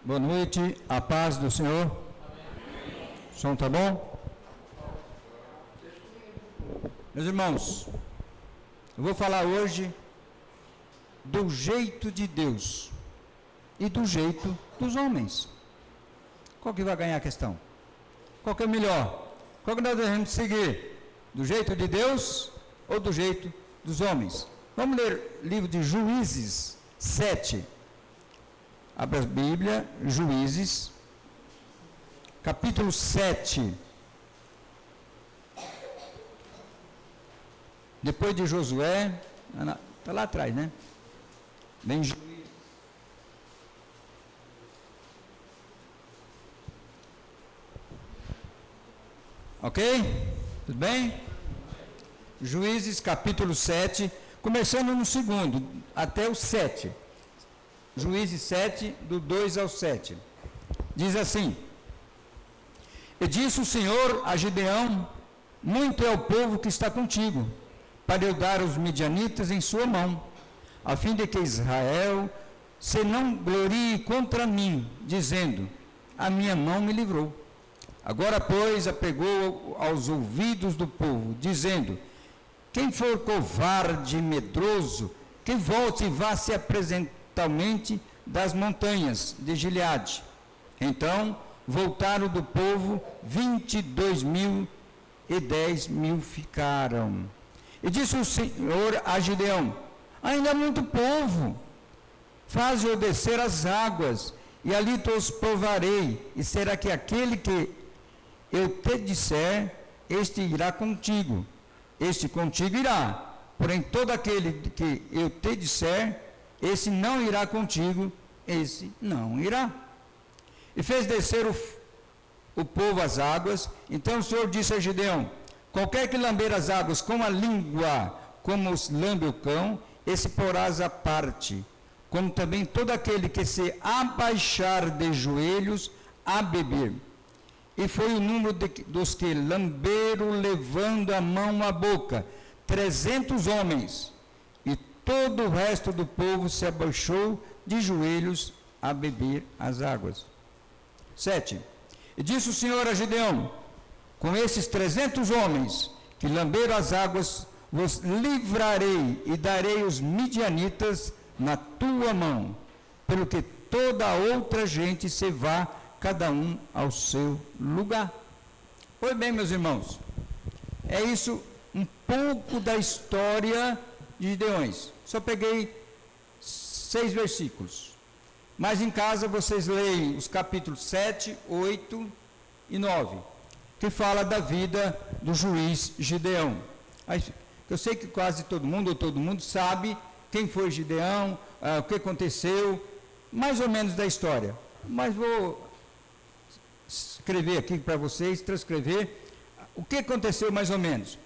Boa noite, a paz do Senhor. O som tá bom? Meus irmãos, eu vou falar hoje do jeito de Deus e do jeito dos homens. Qual que vai ganhar a questão? Qual que é melhor? Qual que nós devemos seguir? Do jeito de Deus ou do jeito dos homens? Vamos ler o livro de Juízes 7. Abra a Bíblia, Juízes, capítulo 7. Depois de Josué, está lá atrás, né? Vem Juízes. Ok? Tudo bem? Juízes, capítulo 7, começando no segundo, até o 7. Juízes 7, do 2 ao 7. Diz assim: E disse o Senhor a Gideão: Muito é o povo que está contigo, para eu dar os midianitas em sua mão, a fim de que Israel se não glorie contra mim, dizendo: A minha mão me livrou. Agora, pois, apregou aos ouvidos do povo, dizendo: Quem for covarde e medroso, que volte e vá se apresentar das montanhas de Gileade. Então voltaram do povo 22.000 e 10.000 ficaram. E disse o Senhor a Gideão: Ainda há muito povo, faze-o descer as águas, e ali te os provarei, e será que aquele que eu te disser, este irá contigo, este contigo irá, porém todo aquele que eu te disser, esse não irá contigo, esse não irá. E fez descer o povo às águas. Então o Senhor disse a Gideão: Qualquer que lamber as águas com a língua, como os lambe o cão, esse porás à parte, como também todo aquele que se abaixar de joelhos a beber. E foi o número dos que lamberam, levando a mão à boca, 300 homens. Todo o resto do povo se abaixou de joelhos a beber as águas. 7. E disse o Senhor a Gideão: Com esses 300 homens que lamberam as águas, vos livrarei e darei os midianitas na tua mão, pelo que toda a outra gente se vá, cada um ao seu lugar. Pois bem, meus irmãos, é isso um pouco da história de Gideões. Só peguei 6 versículos, mas em casa vocês leem os capítulos 7, 8 e 9, que fala da vida do juiz Gideão. Eu sei que quase todo mundo sabe quem foi Gideão, o que aconteceu, mais ou menos da história, mas vou escrever aqui para vocês, transcrever o que aconteceu mais ou menos.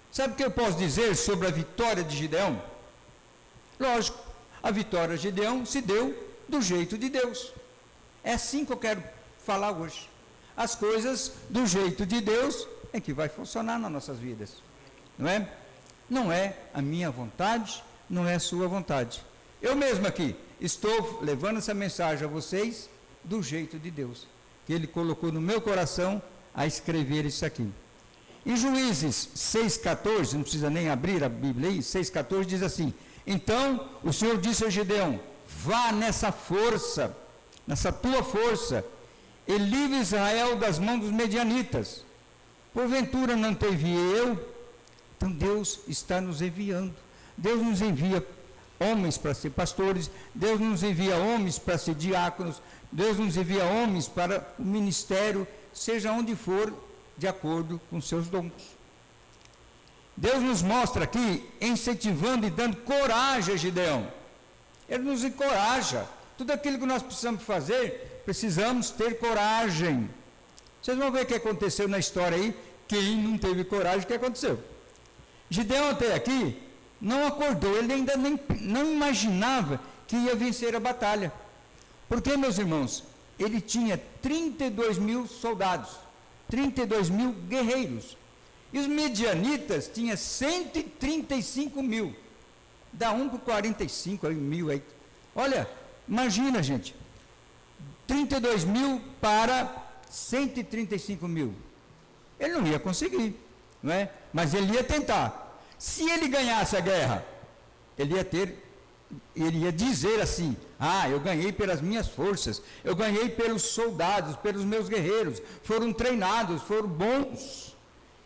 Sabe o que eu posso dizer sobre a vitória de Gideão? Lógico, a vitória de Gideão se deu do jeito de Deus. É assim que eu quero falar hoje. As coisas do jeito de Deus é que vai funcionar nas nossas vidas. Não é? Não é a minha vontade, não é a sua vontade. Eu mesmo aqui estou levando essa mensagem a vocês do jeito de Deus, que Ele colocou no meu coração a escrever isso aqui. Em Juízes 6,14, não precisa nem abrir a Bíblia aí, 6,14 diz assim: Então o Senhor disse a Gideão: Vá nessa força, nessa tua força, e livre Israel das mãos dos medianitas. Porventura não te enviei eu? Então Deus está nos enviando. Deus nos envia homens para ser pastores, Deus nos envia homens para ser diáconos, Deus nos envia homens para o ministério, seja onde for, de acordo com seus dons. Deus nos mostra aqui, incentivando e dando coragem a Gideão. Ele nos encoraja. Tudo aquilo que nós precisamos fazer, precisamos ter coragem. Vocês vão ver o que aconteceu na história aí. Quem não teve coragem, o que aconteceu? Gideão até aqui não acordou, ele ainda não imaginava que ia vencer a batalha. Porque, meus irmãos, ele tinha 32.000 soldados, 32.000 guerreiros. E os medianitas tinham 135.000. Dá 1 por 45 mil aí. Olha, imagina, gente. 32 mil para 135 mil. Ele não ia conseguir, não é? Mas ele ia tentar. Se ele ganhasse a guerra, ele ia dizer assim: eu ganhei pelas minhas forças, eu ganhei pelos soldados, pelos meus guerreiros, foram treinados, foram bons.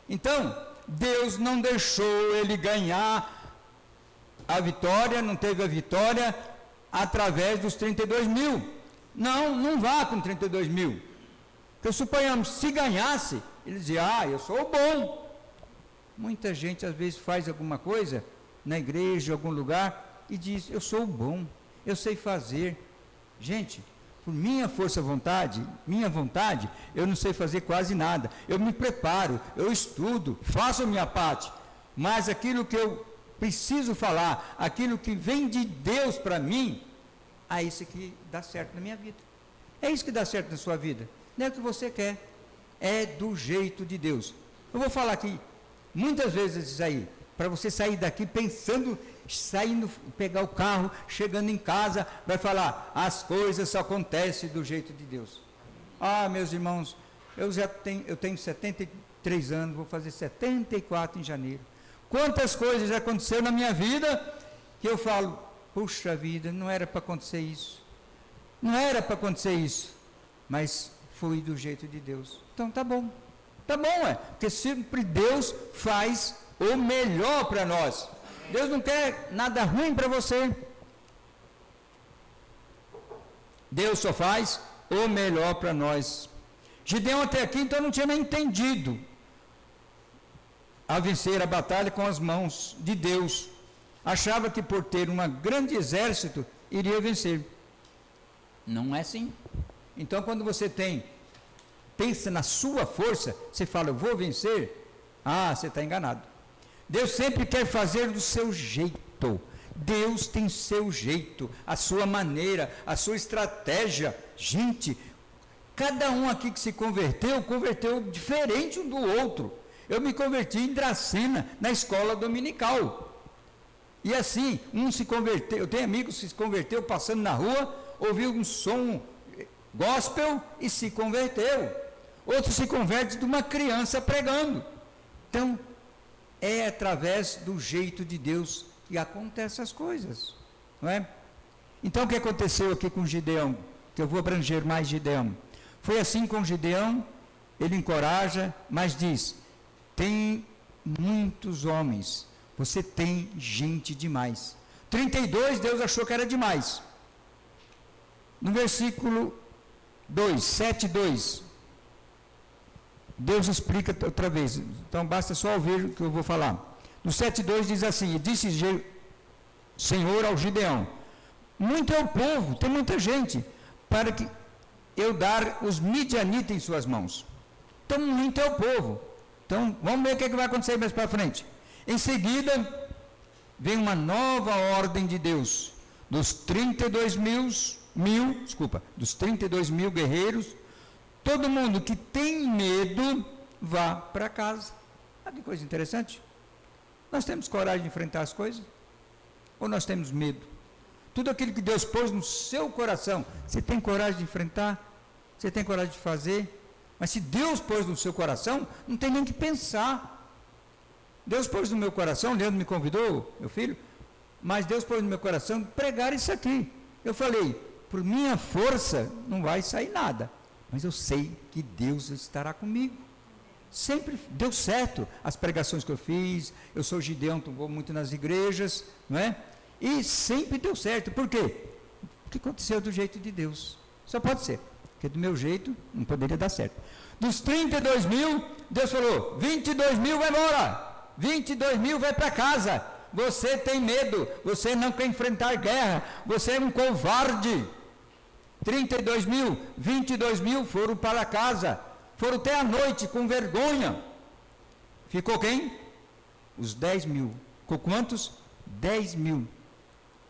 Então, Deus não deixou ele ganhar a vitória, não teve a vitória através dos 32 mil. Não vá com 32 mil. Porque suponhamos, se ganhasse, ele dizia: eu sou bom. Muita gente às vezes faz alguma coisa na igreja, em algum lugar, e diz: eu sou bom, eu sei fazer. Gente, por minha minha vontade, eu não sei fazer quase nada. Eu me preparo, eu estudo, faço a minha parte, mas aquilo que eu preciso falar, aquilo que vem de Deus para mim, isso que dá certo na minha vida. É isso que dá certo na sua vida. Não é o que você quer, é do jeito de Deus. Eu vou falar aqui muitas vezes isso aí, para você sair daqui pensando, saindo, pegar o carro, chegando em casa, vai falar: as coisas só acontecem do jeito de Deus. Meus irmãos, eu tenho 73 anos, vou fazer 74 em janeiro. Quantas coisas já aconteceram na minha vida, que eu falo: puxa vida, não era para acontecer isso. Não era para acontecer isso. Mas foi do jeito de Deus. Então tá bom, porque sempre Deus faz o melhor para nós. Deus não quer nada ruim para você. Deus só faz o melhor para nós. Gideão até aqui então não tinha nem entendido a vencer a batalha com as mãos de Deus. Achava que por ter um grande exército iria vencer. Não é assim. Então, quando você pensa na sua força, você fala: eu vou vencer. Você está enganado. Deus sempre quer fazer do seu jeito. Deus tem seu jeito, a sua maneira, a sua estratégia. Gente, cada um aqui que se converteu diferente um do outro. Eu me converti em Dracena, na escola dominical. E assim, um se converteu, eu tenho amigos que se converteu passando na rua, ouviu um som gospel e se converteu. Outro se converte de uma criança pregando. Então, é através do jeito de Deus que acontecem as coisas, não é? Então, o que aconteceu aqui com Gideão? Que eu vou abranger mais Gideão. Foi assim com Gideão, ele encoraja, mas diz: tem muitos homens, você tem gente demais. 32, Deus achou que era demais. No versículo 2, 7:2, Deus explica outra vez, então basta só ouvir o que eu vou falar. No 7:2 diz assim: e disse Senhor ao Gideão: muito é o povo, tem muita gente, para que eu dar os midianitas em suas mãos. Então, muito é o povo. Então, vamos ver o que vai acontecer mais para frente. Em seguida, vem uma nova ordem de Deus. Dos 32 mil guerreiros, todo mundo que tem medo, vá para casa. Que coisa interessante. Nós temos coragem de enfrentar as coisas? Ou nós temos medo? Tudo aquilo que Deus pôs no seu coração, você tem coragem de enfrentar? Você tem coragem de fazer? Mas se Deus pôs no seu coração, não tem nem que pensar. Deus pôs no meu coração, Leandro me convidou, meu filho, mas Deus pôs no meu coração pregar isso aqui. Eu falei: por minha força não vai sair nada, mas eu sei que Deus estará comigo. Sempre deu certo as pregações que eu fiz. Eu sou Gideão, vou muito nas igrejas, não é? E sempre deu certo. Por quê? Porque aconteceu do jeito de Deus. Só pode ser, porque do meu jeito não poderia dar certo. Dos 32 mil, Deus falou: 22 mil vai embora, 22 mil vai para casa. Você tem medo, você não quer enfrentar guerra, você é um covarde. 32 mil, 22 mil foram para casa, foram até a noite com vergonha. Ficou quem? Os 10 mil. Ficou quantos? 10 mil.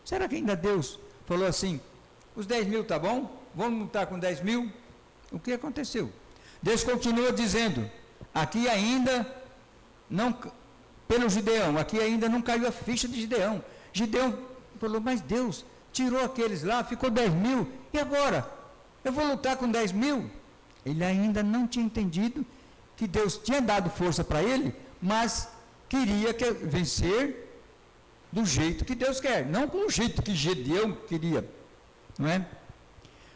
Será que ainda Deus falou assim: os 10 mil tá bom? Vamos lutar com 10 mil? O que aconteceu? Deus continua dizendo: aqui ainda não, pelo Gideão, aqui ainda não caiu a ficha de Gideão. Gideão falou: mas Deus tirou aqueles lá, ficou 10 mil, e agora? Eu vou lutar com 10 mil. Ele ainda não tinha entendido que Deus tinha dado força para ele, mas queria vencer do jeito que Deus quer, não com o jeito que Gedeão queria, não é?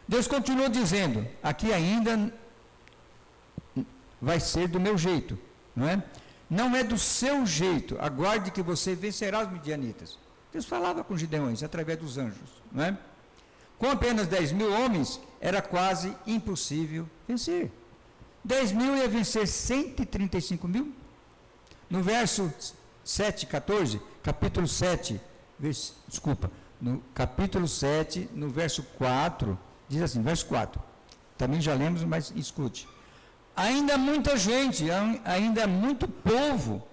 Deus continuou dizendo, aqui ainda vai ser do meu jeito, não é? Não é do seu jeito, aguarde que você vencerá os midianitas. Deus falava com Gideões através dos anjos, não é? Com apenas 10 mil homens, era quase impossível vencer. 10 mil ia vencer 135 mil? No verso 7, 14, capítulo 7, no capítulo 7, no verso 4, diz assim, verso 4, também já lemos, mas escute. Ainda muita gente, ainda muito povo,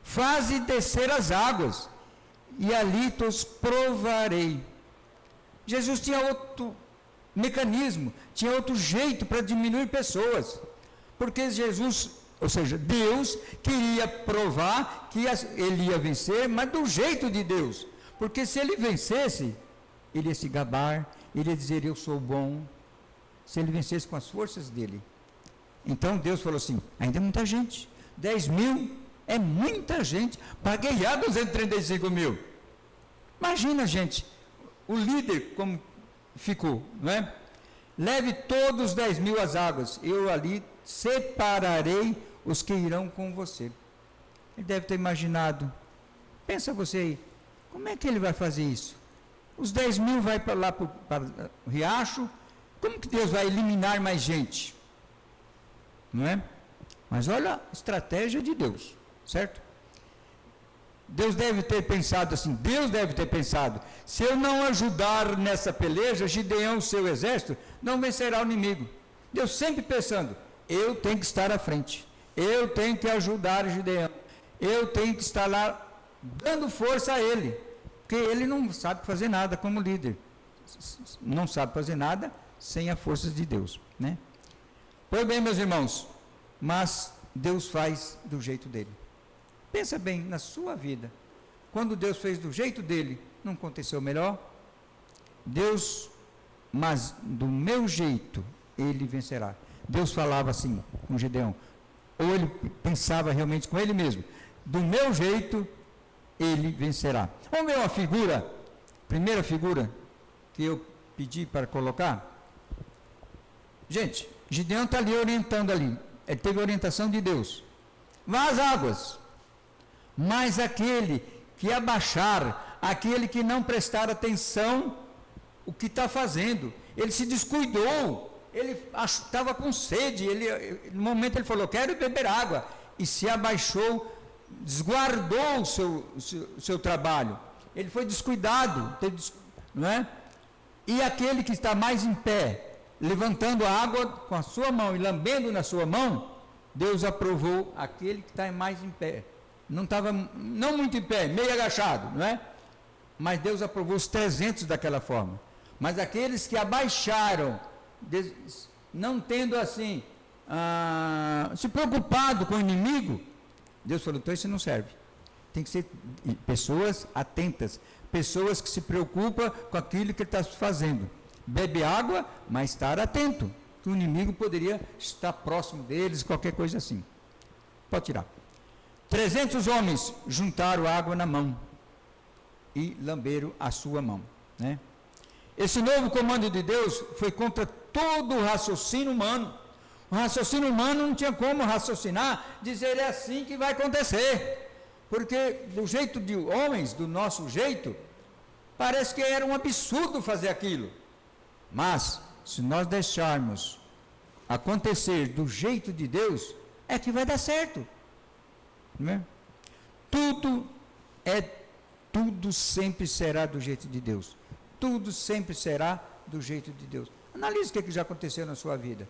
faze descer as águas, e ali os provarei. Jesus tinha outro mecanismo, tinha outro jeito para diminuir pessoas, porque Jesus, ou seja, Deus queria provar que ele ia vencer, mas do jeito de Deus, porque se ele vencesse, ele ia se gabar, ele ia dizer, eu sou bom, se ele vencesse com as forças dele. Então Deus falou assim, ainda é muita gente, 10 mil é muita gente, para ganhar 235 mil. Imagina, gente, o líder como ficou, não é? Leve todos os 10 mil às águas, eu ali separarei os que irão com você. Ele deve ter imaginado, pensa você aí, como é que ele vai fazer isso? Os 10 mil vai para lá para o riacho, como que Deus vai eliminar mais gente? Não é? Mas olha a estratégia de Deus, certo? Deus deve ter pensado assim, se eu não ajudar nessa peleja, Gideão, seu exército, não vencerá o inimigo. Deus sempre pensando, eu tenho que estar à frente, eu tenho que ajudar Gideão, eu tenho que estar lá dando força a ele, porque ele não sabe fazer nada como líder, não sabe fazer nada sem a força de Deus, né? Pois bem, meus irmãos, mas Deus faz do jeito dele. Pensa bem na sua vida, quando Deus fez do jeito dele, não aconteceu melhor? Deus, mas do meu jeito, ele vencerá. Deus falava assim com Gideão, ou ele pensava realmente com ele mesmo, do meu jeito, ele vencerá. Vamos ver uma figura, primeira figura, que eu pedi para colocar? Gente, Gideão está ali orientando ali, ele teve orientação de Deus, vá às águas, mas aquele que abaixar, aquele que não prestar atenção o que está fazendo, ele se descuidou, ele estava com sede, no momento ele falou, quero beber água, e se abaixou, desguardou o seu trabalho, ele foi descuidado, não é? E aquele que está mais em pé, levantando a água com a sua mão e lambendo na sua mão, Deus aprovou aquele que está mais em pé. Não estava, não muito em pé, meio agachado, não é? Mas Deus aprovou os 300 daquela forma. Mas aqueles que abaixaram, não tendo assim, se preocupado com o inimigo, Deus falou, então isso não serve. Tem que ser pessoas atentas, pessoas que se preocupam com aquilo que ele está fazendo. Bebe água, mas estar atento, que o inimigo poderia estar próximo deles, qualquer coisa assim. Pode tirar. 300 homens juntaram água na mão e lamberam a sua mão, né? Esse novo comando de Deus foi contra todo o raciocínio humano. O raciocínio humano não tinha como raciocinar, dizer é assim que vai acontecer, porque do jeito de homens, do nosso jeito, parece que era um absurdo fazer aquilo. Mas, se nós deixarmos acontecer do jeito de Deus, é que vai dar certo. Não é? Tudo sempre será do jeito de Deus. Tudo sempre será do jeito de Deus. Analise o que já aconteceu na sua vida.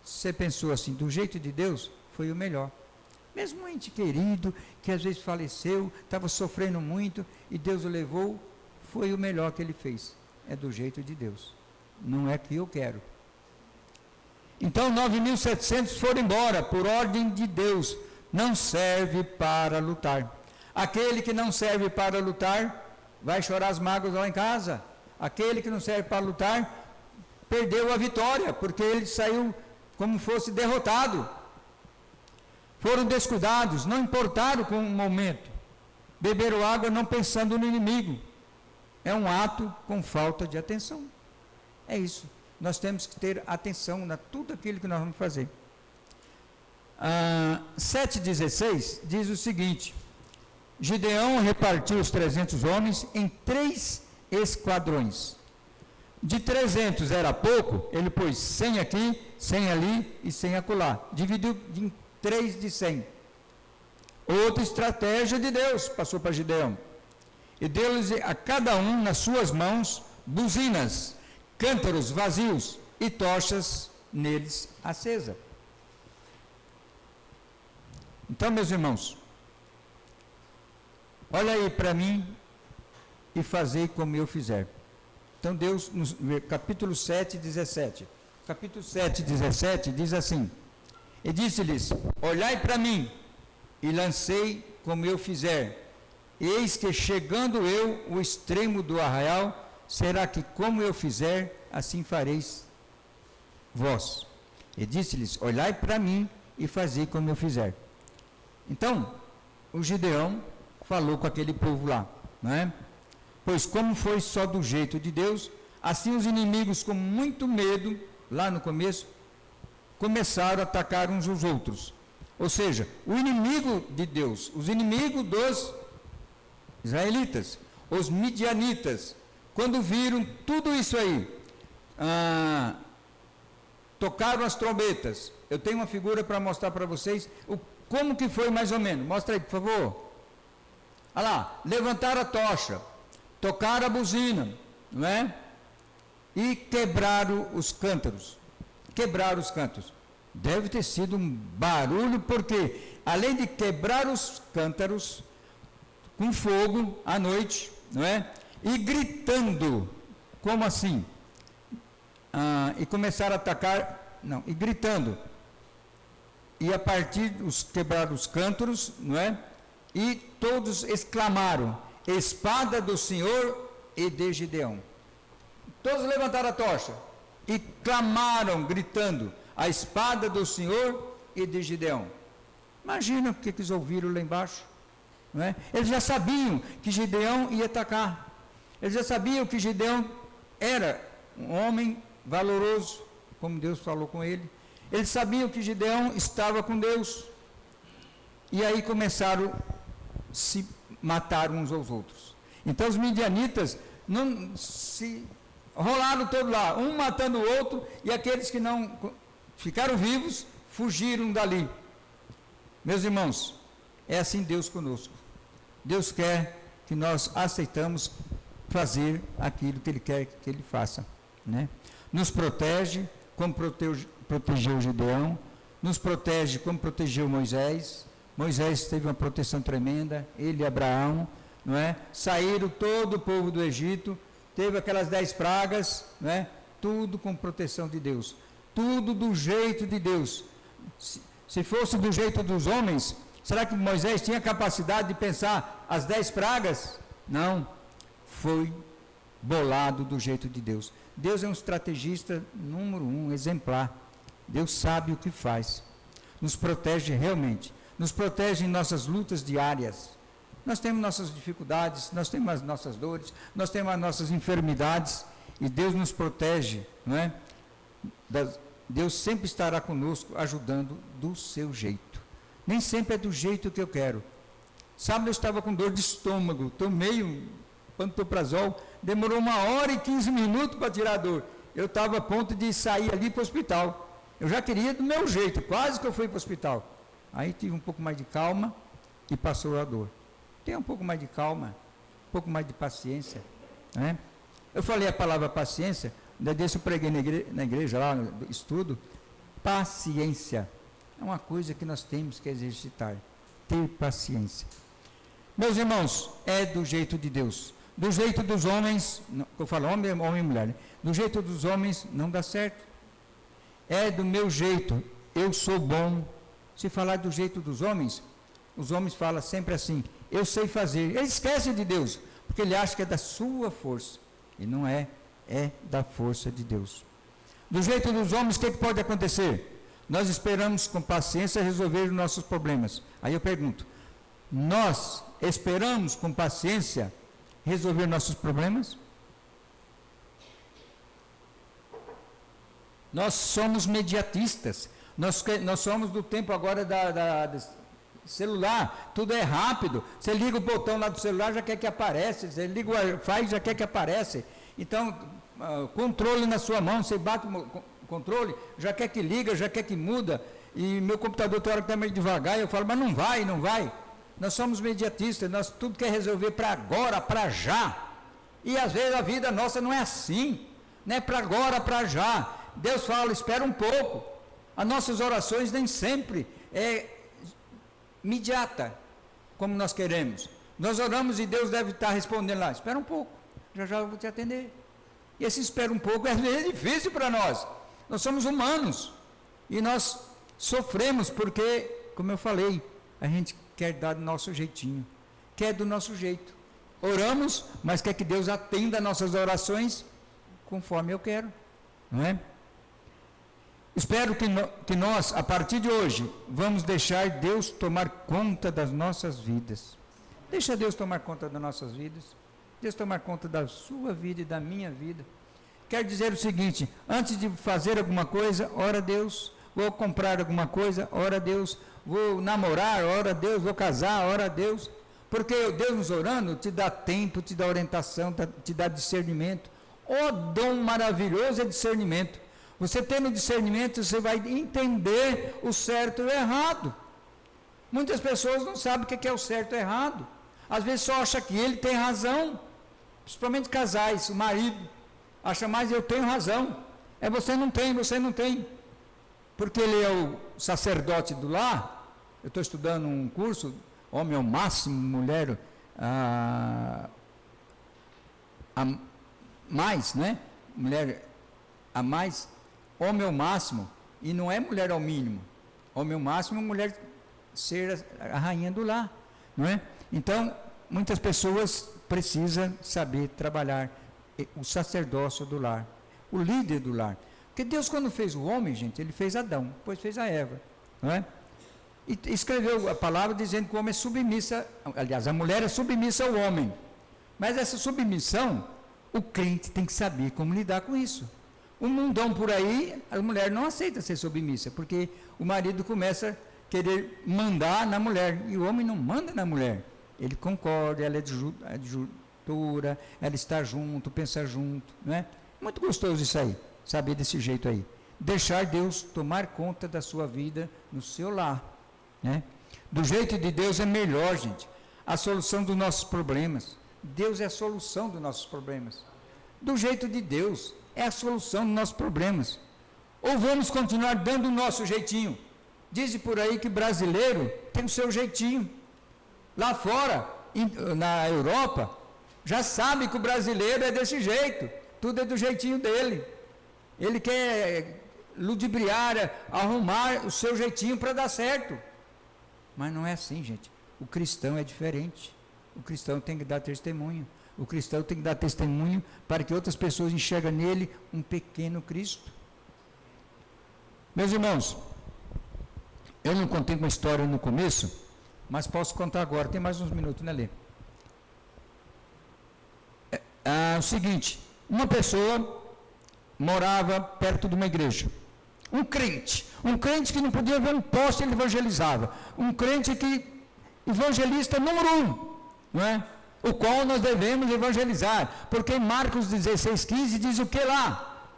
Você pensou assim, do jeito de Deus, foi o melhor. Mesmo um ente querido, que às vezes faleceu, estava sofrendo muito, e Deus o levou, foi o melhor que ele fez. É do jeito de Deus. Não é que eu quero. Então 9.700 foram embora, por ordem de Deus. Não serve para lutar. Aquele que não serve para lutar, vai chorar as mágoas lá em casa. Aquele que não serve para lutar, perdeu a vitória, porque ele saiu como fosse derrotado. Foram descuidados, não importaram com o momento. Beberam água não pensando no inimigo. É um ato com falta de atenção. É isso. Nós temos que ter atenção na tudo aquilo que nós vamos fazer. 7,16 diz o seguinte: Gideão repartiu os 300 homens em 3 esquadrões. De 300 era pouco, ele pôs 100 aqui, 100 ali e 100 acolá. Dividiu em 3 de 100. Outra estratégia de Deus passou para Gideão. E deu-lhes a cada um nas suas mãos buzinas, cântaros vazios e tochas neles acesa. Então, meus irmãos, olha aí para mim e fazei como eu fizer. Então, Deus, no capítulo 7, 17. Capítulo 7, 17 diz assim: E disse-lhes: Olhai para mim, e lancei como eu fizer. Eis que chegando eu o extremo do arraial, será que como eu fizer, assim fareis vós. E disse-lhes: Olhai para mim e fazei como eu fizer. Então, o Gideão falou com aquele povo lá, não é? Pois como foi só do jeito de Deus, assim os inimigos com muito medo, lá no começo, começaram a atacar uns aos outros. Ou seja, o inimigo de Deus, os inimigos dos israelitas, os midianitas, quando viram tudo isso aí, tocaram as trombetas. Eu tenho uma figura para mostrar para vocês como que foi mais ou menos. Mostra aí, por favor. Olha lá, levantaram a tocha, tocaram a buzina, não é? E quebraram os cântaros. Quebraram os cântaros. Deve ter sido um barulho, porque além de quebrar os cântaros com fogo à noite, não é? E gritando, como assim? E começaram a atacar, não, e gritando. E a partir dos quebraram os cântaros, não é? E todos exclamaram: Espada do Senhor e de Gideão. Todos levantaram a tocha e clamaram, gritando: A espada do Senhor e de Gideão. Imagina o que eles ouviram lá embaixo, não é? Eles já sabiam que Gideão ia atacar. Eles já sabiam que Gideão era um homem valoroso, como Deus falou com ele. Eles sabiam que Gideão estava com Deus. E aí começaram a se matar uns aos outros. Então os midianitas não se rolaram todos lá, um matando o outro, e aqueles que não ficaram vivos fugiram dali. Meus irmãos, é assim Deus conosco. Deus quer que nós aceitamos fazer aquilo que Ele quer que Ele faça, né? Nos protege, como protegeu Gideão, nos protege como protegeu Moisés. Moisés teve uma proteção tremenda, ele e Abraão, não é? Saíram todo o povo do Egito, teve aquelas 10 pragas, não é? Tudo com proteção de Deus, tudo do jeito de Deus. Se fosse do jeito dos homens, será que Moisés tinha capacidade de pensar as 10 pragas? Não, foi bolado do jeito de Deus. Deus é um estrategista número 1, exemplar. Deus sabe o que faz, nos protege realmente, nos protege em nossas lutas diárias. Nós temos nossas dificuldades, nós temos as nossas dores, nós temos as nossas enfermidades, e Deus nos protege, não é? Deus sempre estará conosco, ajudando do seu jeito. Nem sempre é do jeito que eu quero. Sábado eu estava com dor de estômago, tomei um pantoprazol, demorou 1h15 para tirar a dor. Eu estava a ponto de sair ali para o hospital. Eu já queria do meu jeito, quase que eu fui para o hospital. Aí tive um pouco mais de calma e passou a dor. Tenha um pouco mais de calma, um pouco mais de paciência, né? Eu falei a palavra paciência, ainda desse eu preguei na igreja lá, no estudo. Paciência é uma coisa que nós temos que exercitar, ter paciência. Meus irmãos, é do jeito de Deus. Do jeito dos homens, eu falo homem e mulher, né? Do jeito dos homens não dá certo. É do meu jeito, eu sou bom. Se falar do jeito dos homens, os homens falam sempre assim: eu sei fazer. Ele esquece de Deus, porque ele acha que é da sua força. E não é, é da força de Deus. Do jeito dos homens, o que pode acontecer? Nós esperamos com paciência resolver os nossos problemas. Aí eu pergunto, nós esperamos com paciência resolver nossos problemas? Nós somos mediatistas. Nós somos do tempo agora da celular, tudo é rápido. Você liga o botão lá do celular, já quer que apareça. Você liga o Wi-Fi, já quer que apareça. Então, controle na sua mão, você bate o controle, já quer que liga, já quer que muda. E meu computador tem hora que está meio devagar, e eu falo, mas não vai. Nós somos mediatistas, nós tudo quer resolver para agora, para já. E às vezes a vida nossa não é assim, não é para agora, para já. Deus fala, espera um pouco. As nossas orações nem sempre é imediata, como nós queremos. Nós oramos e Deus deve estar respondendo lá, espera um pouco, já eu vou te atender. E esse espera um pouco às vezes é difícil para nós. Nós somos humanos e nós sofremos porque, como eu falei, a gente quer dar do nosso jeitinho, quer do nosso jeito. Oramos, mas quer que Deus atenda nossas orações conforme eu quero, não é? Espero que nós, a partir de hoje, vamos deixar Deus tomar conta das nossas vidas. Deixa Deus tomar conta das nossas vidas. Deus tomar conta da sua vida e da minha vida. Quer dizer o seguinte, antes de fazer alguma coisa, ora a Deus. Vou comprar alguma coisa, ora a Deus. Vou namorar, ora a Deus. Vou casar, ora a Deus. Porque Deus nos orando te dá tempo, te dá orientação, te dá discernimento. O dom maravilhoso é discernimento. Você tendo discernimento, você vai entender o certo e o errado. Muitas pessoas não sabem o que é o certo e o errado. Às vezes só acha que ele tem razão. Principalmente casais, o marido acha mais eu tenho razão. Você não tem. Porque ele é o sacerdote do lar. Eu estou estudando um curso, homem ao máximo, mulher a mais, né? Mulher a mais. Homem ao máximo, e não é mulher ao mínimo. Homem ao máximo é mulher ser a rainha do lar, não é? Então, muitas pessoas precisam saber trabalhar o sacerdócio do lar, o líder do lar. Porque Deus, quando fez o homem, gente, ele fez Adão, depois fez a Eva, não é? E escreveu a palavra dizendo que o homem é submissa, aliás, a mulher é submissa ao homem. Mas essa submissão, o crente tem que saber como lidar com isso. O mundão por aí, a mulher não aceita ser submissa, porque o marido começa a querer mandar na mulher, e o homem não manda na mulher. Ele concorda, ela é adjutora, ela está junto, pensa junto, não é? Muito gostoso isso aí, saber desse jeito aí. Deixar Deus tomar conta da sua vida no seu lar, né? Do jeito de Deus é melhor, gente. A solução dos nossos problemas. Deus é a solução dos nossos problemas. Do jeito de Deus é a solução dos nossos problemas. Ou vamos continuar dando o nosso jeitinho? Dizem por aí que brasileiro tem o seu jeitinho. Lá fora, na Europa, já sabe que o brasileiro é desse jeito. Tudo é do jeitinho dele. Ele quer ludibriar, arrumar o seu jeitinho para dar certo. Mas não é assim, gente. O cristão é diferente. O cristão tem que dar testemunho. O cristão tem que dar testemunho para que outras pessoas enxergam nele um pequeno Cristo. Meus irmãos, eu não contei uma história no começo, mas posso contar agora. Tem mais uns minutos, né, Lê? O seguinte, uma pessoa morava perto de uma igreja. Um crente que não podia ver um poste, ele evangelizava. Um crente que, evangelista número 1, não é? O qual nós devemos evangelizar, porque em Marcos 16,15 diz o que lá?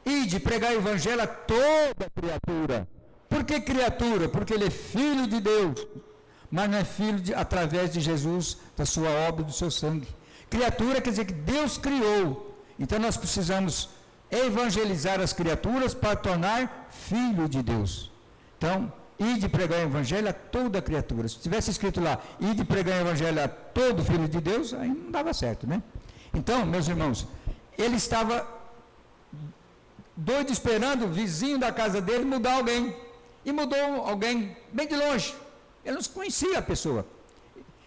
Ide pregar o evangelho a toda criatura. Por que criatura? Porque ele é filho de Deus, mas não é filho através de Jesus, da sua obra, do seu sangue. Criatura quer dizer que Deus criou. Então nós precisamos evangelizar as criaturas para tornar filho de Deus. Então, ide pregar o evangelho a toda criatura. Se tivesse escrito lá, ide pregar o evangelho a todo filho de Deus, aí não dava certo, né? Então, meus irmãos, ele estava doido esperando o vizinho da casa dele mudar alguém. E mudou alguém bem de longe. Ele não conhecia a pessoa.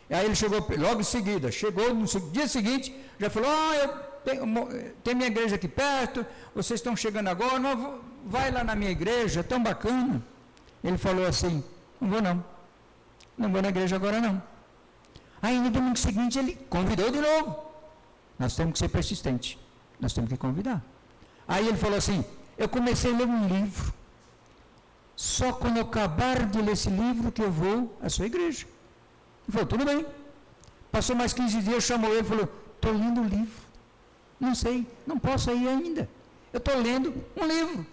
Aí ele chegou, logo em seguida, chegou no dia seguinte, já falou, tem minha igreja aqui perto, vocês estão chegando agora, não, vai lá na minha igreja, é tão bacana. Ele falou assim, não vou não vou na igreja agora não. Aí no domingo seguinte ele convidou de novo. Nós temos que ser persistentes, nós temos que convidar. Aí ele falou assim, eu comecei a ler um livro, só quando eu acabar de ler esse livro que eu vou à sua igreja. Ele falou, tudo bem. Passou mais 15 dias, chamou ele e falou, estou lendo um livro, não sei, não posso ir ainda, eu estou lendo um livro.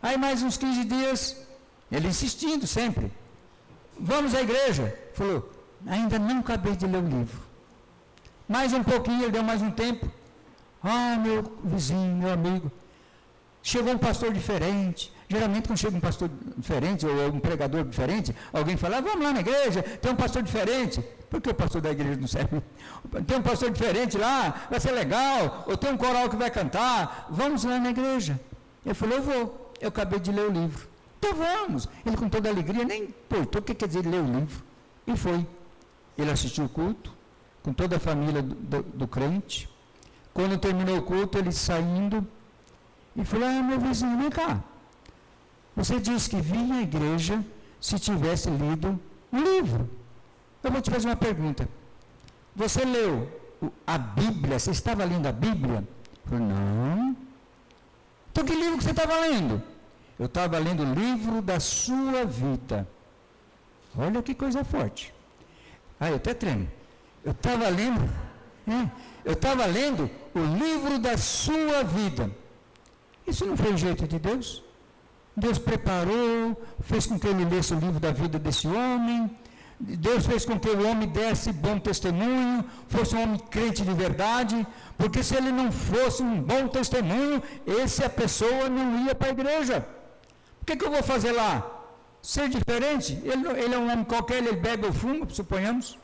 Aí mais uns 15 dias, ele insistindo sempre, vamos à igreja. Falou, ainda não acabei de ler o livro. Mais um pouquinho, ele deu mais um tempo. Meu vizinho, meu amigo, chegou um pastor diferente. Geralmente quando chega um pastor diferente, ou um pregador diferente, alguém fala, vamos lá na igreja, tem um pastor diferente. Por que o pastor da igreja não serve? Tem um pastor diferente lá, vai ser legal, ou tem um coral que vai cantar, vamos lá na igreja. Ele falou, eu vou, eu acabei de ler o livro. Então vamos. Ele com toda alegria, nem importou o que quer dizer ler o livro. E foi. Ele assistiu o culto, com toda a família do crente. Quando terminou o culto, ele saindo, e falou, meu vizinho, vem cá. Você disse que vinha à igreja se tivesse lido um livro. Eu vou te fazer uma pergunta. Você leu a Bíblia? Você estava lendo a Bíblia? Eu falei, não. Então que livro que você estava lendo? Eu estava lendo o livro da sua vida. Olha que coisa forte. Eu até tremo. Eu estava lendo o livro da sua vida. Isso não foi o jeito de Deus? Deus preparou, fez com que ele lesse o livro da vida desse homem. Deus fez com que o homem desse bom testemunho, fosse um homem crente de verdade, porque se ele não fosse um bom testemunho, a pessoa não ia para a igreja. O que eu vou fazer lá? Ser diferente? Ele é um homem qualquer, ele bebe ou fuma, suponhamos.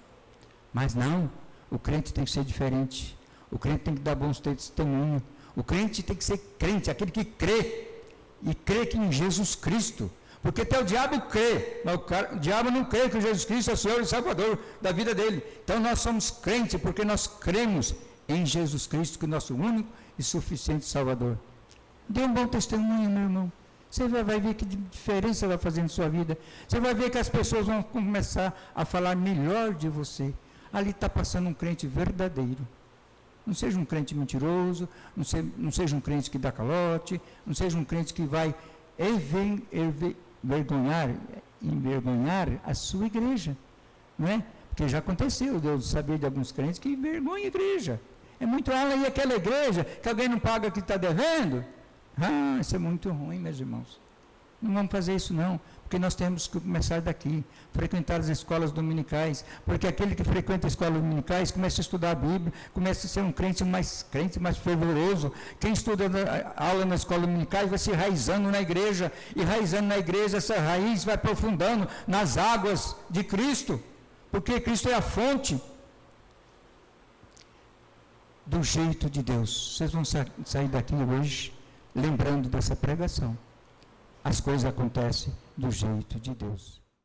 Mas não, o crente tem que ser diferente. O crente tem que dar bons testemunhos. O crente tem que ser crente, aquele que crê. E crê que em Jesus Cristo. Porque até o diabo crê, mas o diabo não crê que Jesus Cristo é o Senhor e Salvador da vida dele. Então nós somos crentes porque nós cremos em Jesus Cristo, que é o nosso único e suficiente Salvador. Dê um bom testemunho, meu irmão. Você vai ver que diferença vai fazer na sua vida. Você vai ver que as pessoas vão começar a falar melhor de você. Ali está passando um crente verdadeiro. Não seja um crente mentiroso, não seja um crente que dá calote, não seja um crente que vai envergonhar a sua igreja, não é? Porque já aconteceu, eu sabia de alguns crentes que envergonham a igreja. É muito, e aquela igreja que alguém não paga que está devendo? Isso é muito ruim, meus irmãos. Não vamos fazer isso não, porque nós temos que começar daqui, frequentar as escolas dominicais, porque aquele que frequenta as escolas dominicais começa a estudar a Bíblia, começa a ser um crente, mais fervoroso. Quem estuda a aula na escola dominicais vai se enraizando na igreja, e enraizando na igreja, essa raiz vai aprofundando nas águas de Cristo, porque Cristo é a fonte do jeito de Deus. Vocês vão sair daqui hoje lembrando dessa pregação. As coisas acontecem do jeito de Deus.